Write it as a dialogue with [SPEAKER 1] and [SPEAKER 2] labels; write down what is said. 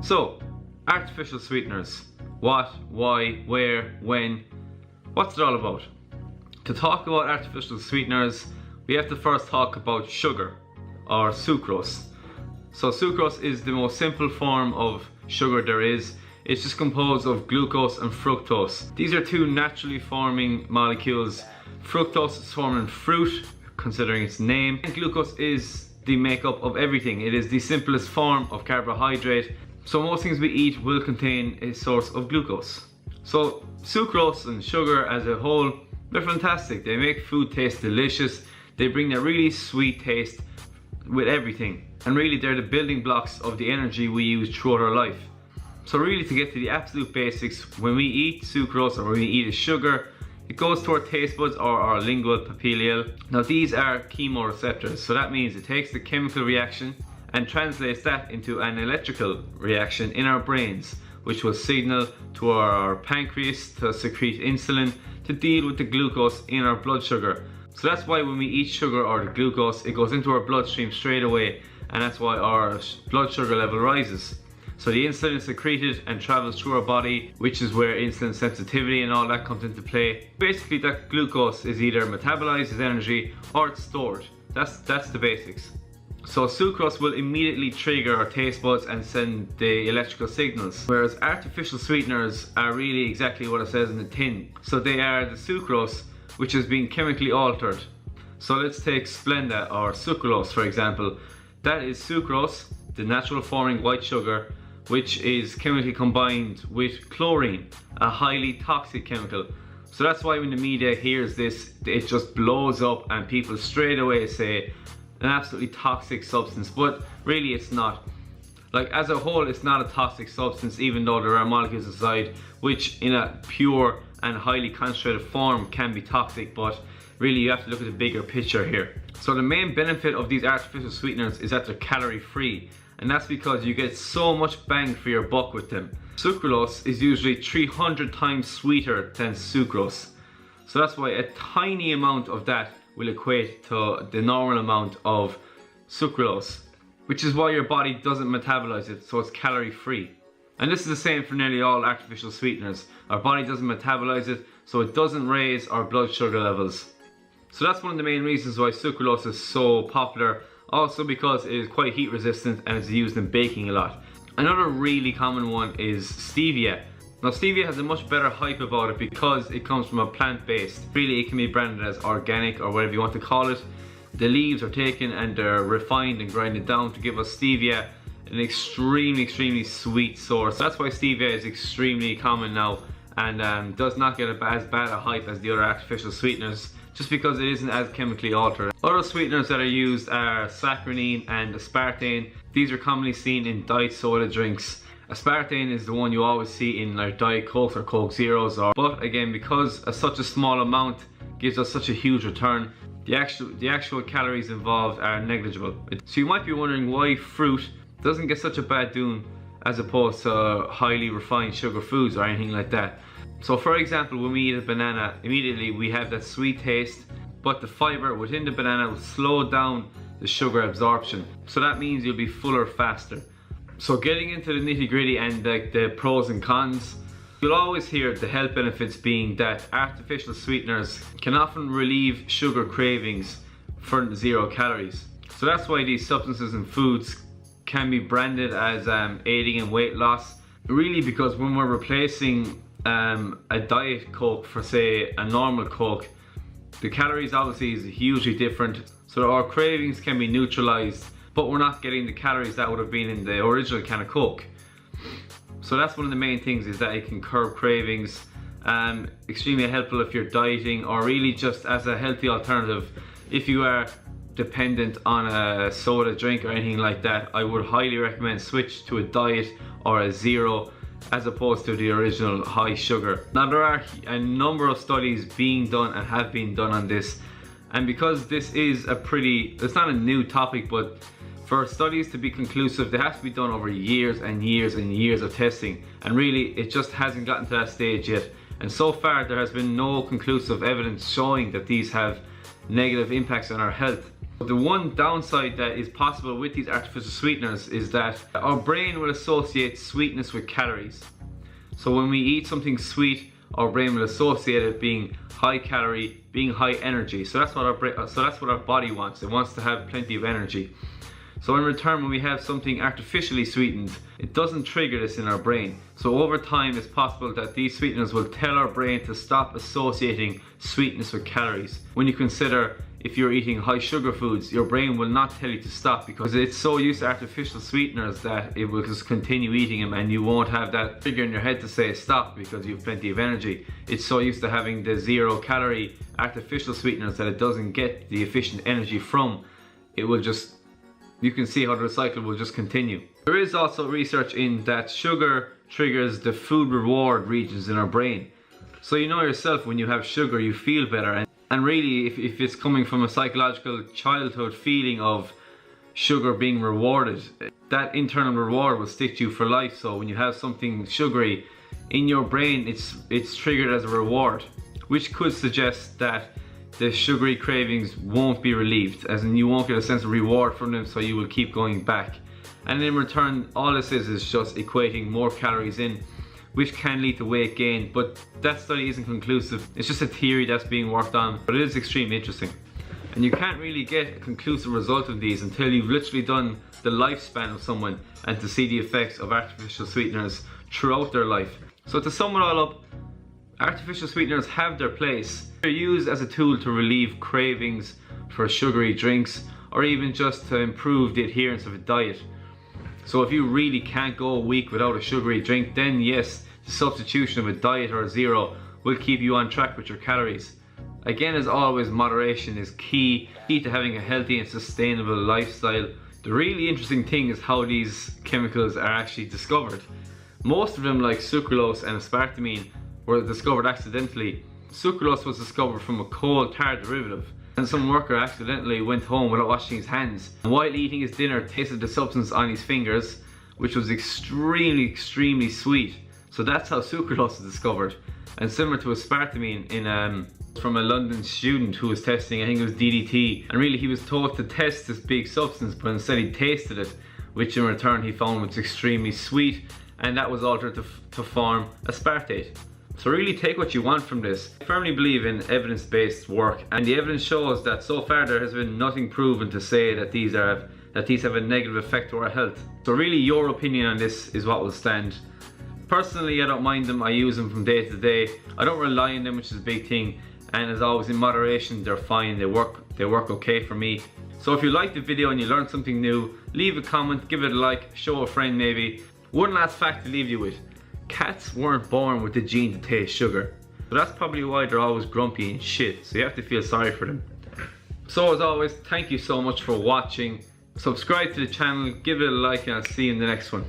[SPEAKER 1] So, artificial sweeteners. What, why, where, when, what's it all about? To talk about artificial sweeteners, we have to first talk about sugar, or sucrose. So sucrose is the most simple form of sugar there is. It's just composed of glucose and fructose. These are two naturally forming molecules. Fructose is formed in fruit, considering its name. And glucose is the makeup of everything. It is the simplest form of carbohydrate. So most things we eat will contain a source of glucose. So sucrose and sugar as a whole, they're fantastic. They make food taste delicious. They bring that really sweet taste with everything. And really they're the building blocks of the energy we use throughout our life. So really, to get to the absolute basics, when we eat sucrose or when we eat a sugar, it goes to our taste buds or our lingual papilla. Now these are chemoreceptors, so that means it takes the chemical reaction and translates that into an electrical reaction in our brains, which will signal to our pancreas to secrete insulin to deal with the glucose in our blood sugar. So that's why when we eat sugar or the glucose, it goes into our bloodstream straight away, and that's why our blood sugar level rises. So the insulin is secreted and travels through our body, which is where insulin sensitivity and all that comes into play. Basically, that glucose is either metabolized as energy or it's stored. That's the basics. So sucrose will immediately trigger our taste buds and send the electrical signals, whereas artificial sweeteners are really exactly what it says in the tin. So they are the sucrose, which has been chemically altered. So let's take Splenda or sucralose for example. That is sucrose, the natural forming white sugar, which is chemically combined with chlorine, a highly toxic chemical. So that's why when the media hears this, it just blows up and people straight away say an absolutely toxic substance, but really it's not. Like as a whole, it's not a toxic substance, even though there are molecules inside which in a pure and highly concentrated form can be toxic, but really you have to look at the bigger picture here. So the main benefit of these artificial sweeteners is that they're calorie free. And that's because you get so much bang for your buck with them. Sucralose is usually 300 times sweeter than sucrose. So that's why a tiny amount of that will equate to the normal amount of sucralose, which is why your body doesn't metabolize it, so it's calorie free. And this is the same for nearly all artificial sweeteners. Our body doesn't metabolize it, so it doesn't raise our blood sugar levels. So that's one of the main reasons why sucralose is so popular. Also because it is quite heat resistant and is used in baking a lot. Another really common one is stevia. Now stevia has a much better hype about it because it comes from a plant based. Really it can be branded as organic or whatever you want to call it. The leaves are taken and they're refined and grinded down to give us stevia, an extremely sweet source. That's why stevia is extremely common now and does not get as bad a hype as the other artificial sweeteners, just because it isn't as chemically altered. Other sweeteners that are used are saccharin and aspartame. These are commonly seen in diet soda drinks. Aspartame is the one you always see in like Diet Coke or Coke Zeros, but again, because such a small amount gives us such a huge return, the actual calories involved are negligible. So you might be wondering why fruit doesn't get such a bad doom as opposed to highly refined sugar foods or anything like that. So for example, when we eat a banana, immediately we have that sweet taste, but the fiber within the banana will slow down the sugar absorption. So that means you'll be fuller faster. So getting into the nitty gritty and the pros and cons, you'll always hear the health benefits being that artificial sweeteners can often relieve sugar cravings for 0 calories. So that's why these substances and foods can be branded as aiding in weight loss. Really, because when we're replacing a diet Coke for say a normal Coke, the calories obviously is hugely different, so our cravings can be neutralized, but we're not getting the calories that would have been in the original can of Coke. So that's one of the main things, is that it can curb cravings. Extremely helpful if you're dieting, or really just as a healthy alternative. If you are dependent on a soda drink or anything like that, I would highly recommend switch to a diet or a zero as opposed to the original high sugar. Now there are a number of studies being done and have been done on this, and because this is it's not a new topic, but for studies to be conclusive, they have to be done over years and years and years of testing, and really it just hasn't gotten to that stage yet. And so far there has been no conclusive evidence showing that these have negative impacts on our health. The one downside that is possible with these artificial sweeteners is that our brain will associate sweetness with calories. So when we eat something sweet, our brain will associate it being high calorie, being high energy. So that's what our body wants. It wants to have plenty of energy. So in return, when we have something artificially sweetened, it doesn't trigger this in our brain. So over time, it's possible that these sweeteners will tell our brain to stop associating sweetness with calories. When you consider if you're eating high sugar foods, your brain will not tell you to stop because it's so used to artificial sweeteners that it will just continue eating them, and you won't have that trigger in your head to say stop because you have plenty of energy. It's so used to having the 0-calorie artificial sweeteners that it doesn't get the efficient energy from. It will just, you can see how the cycle will just continue. There is also research in that sugar triggers the food reward regions in our brain. So you know yourself, when you have sugar you feel better, and really if it's coming from a psychological childhood feeling of sugar being rewarded, that internal reward will stick to you for life. So when you have something sugary in your brain, it's triggered as a reward, which could suggest that the sugary cravings won't be relieved, as in you won't get a sense of reward from them, so you will keep going back. And in return, all this is just equating more calories in, which can lead to weight gain, but that study isn't conclusive. It's just a theory that's being worked on, but it is extremely interesting. And you can't really get a conclusive result of these until you've literally done the lifespan of someone and to see the effects of artificial sweeteners throughout their life. So to sum it all up, artificial sweeteners have their place. They're used as a tool to relieve cravings for sugary drinks, or even just to improve the adherence of a diet. So if you really can't go a week without a sugary drink, then yes, the substitution of a diet or a zero will keep you on track with your calories. Again, as always, moderation is key to having a healthy and sustainable lifestyle. The really interesting thing is how these chemicals are actually discovered. Most of them, like sucralose and aspartame, were discovered accidentally. Sucralose was discovered from a coal tar derivative, and some worker accidentally went home without washing his hands, and while eating his dinner tasted the substance on his fingers, which was extremely sweet. So that's how sucralose was discovered. And similar to aspartame from a London student who was testing, I think it was DDT, and really he was told to test this big substance, but instead he tasted it, which in return he found was extremely sweet, and that was altered to form aspartate. So really take what you want from this. I firmly believe in evidence-based work, and the evidence shows that so far there has been nothing proven to say that these have a negative effect to our health. So really your opinion on this is what will stand. Personally, I don't mind them. I use them from day to day. I don't rely on them, which is a big thing, and as always, in moderation, they're fine. They work okay for me. So if you liked the video and you learned something new, leave a comment, give it a like, show a friend maybe. One last fact to leave you with: cats weren't born with the gene to taste sugar. So that's probably why they're always grumpy and shit, so you have to feel sorry for them. So as always, thank you so much for watching. Subscribe to the channel, give it a like, and I'll see you in the next one.